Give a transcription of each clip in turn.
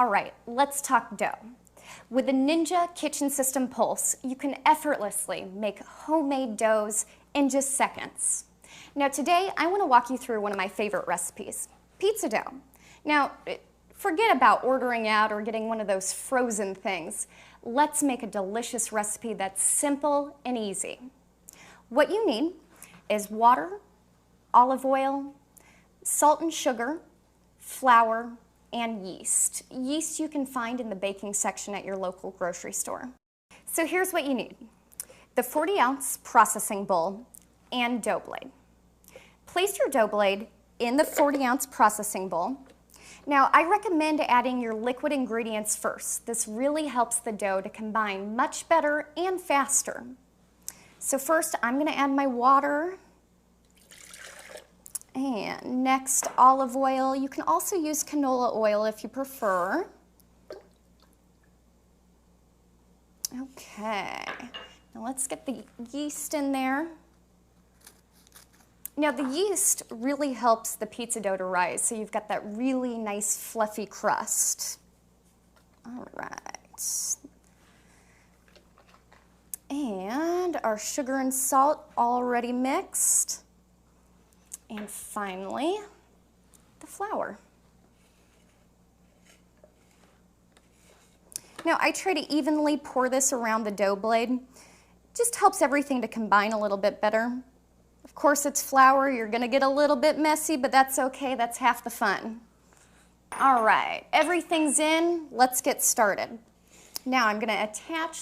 All right, let's talk dough. With the Ninja Kitchen System Pulse, you can effortlessly make homemade doughs in just seconds. Now today, I want to walk you through one of my favorite recipes, pizza dough. Now, forget about ordering out or getting one of those frozen things. Let's make a delicious recipe that's simple and easy. What you need is water, olive oil, salt and sugar, flour, and yeast. Yeast you can find in the baking section at your local grocery store. So here's what you need: the 40-ounce processing bowl and dough blade. Place your dough blade in the 40-ounce processing bowl. Now, I recommend adding your liquid ingredients first. This really helps the dough to combine much better and faster. So first, I'm going to add my water. And next, olive oil. You can also use canola oil if you prefer. Okay, now let's get the yeast in there. Now the yeast really helps the pizza dough to rise, so you've got that really nice fluffy crust. All right. And our sugar and salt already mixed. And finally, the flour. Now I try to evenly pour this around the dough blade. It just helps everything to combine a little bit better. Of course, it's flour. You're going to get a little bit messy, but that's okay. That's half the fun. All right, everything's in. Let's get started. Now I'm going to attach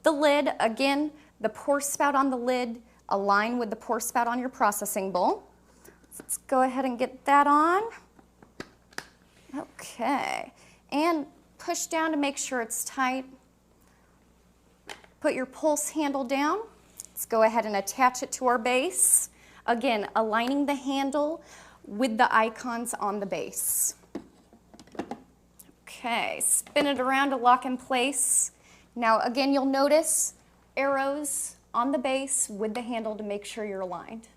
the lid. Again, the pour spout on the lid align with the pour spout on your processing bowl. Let's go ahead and get that on. Okay, and push down to make sure it's tight. Put your pulse handle down. Let's go ahead and attach it to our base. Again, aligning the handle with the icons on the base. Okay, spin it around to lock in place. Now again, you'll notice arrows on the base with the handle to make sure you're aligned.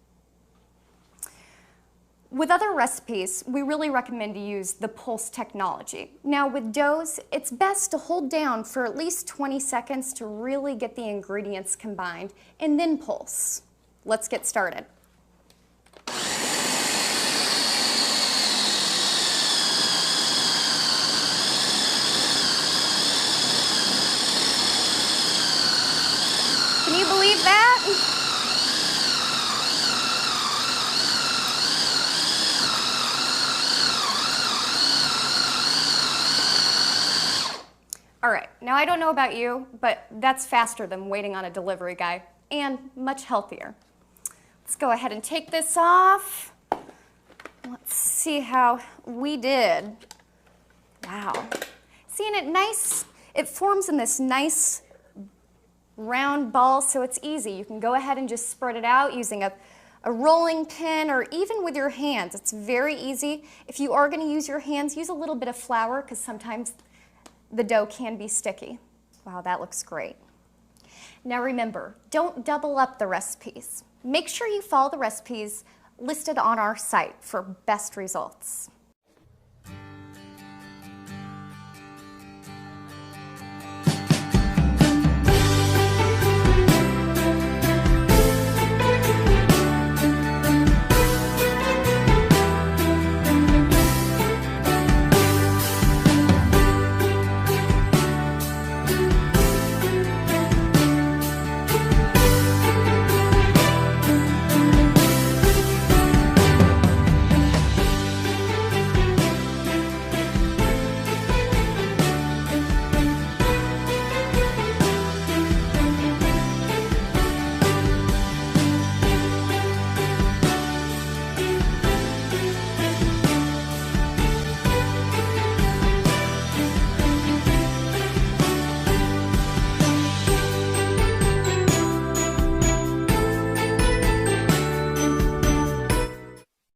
With other recipes, we really recommend to use the pulse technology. Now with doughs, it's best to hold down for at least 20 seconds to really get the ingredients combined, and then pulse. Let's get started. Can you believe that? All right, now I don't know about you, but that's faster than waiting on a delivery guy, and much healthier. Let's go ahead and take this off. Let's see how we did. Wow. Seeing it nice, it forms in this nice round ball, so it's easy. You can go ahead and just spread it out using a rolling pin or even with your hands. It's very easy. If you are going to use your hands, use a little bit of flour because sometimes the dough can be sticky. Wow, that looks great. Now remember, don't double up the recipes. Make sure you follow the recipes listed on our site for best results.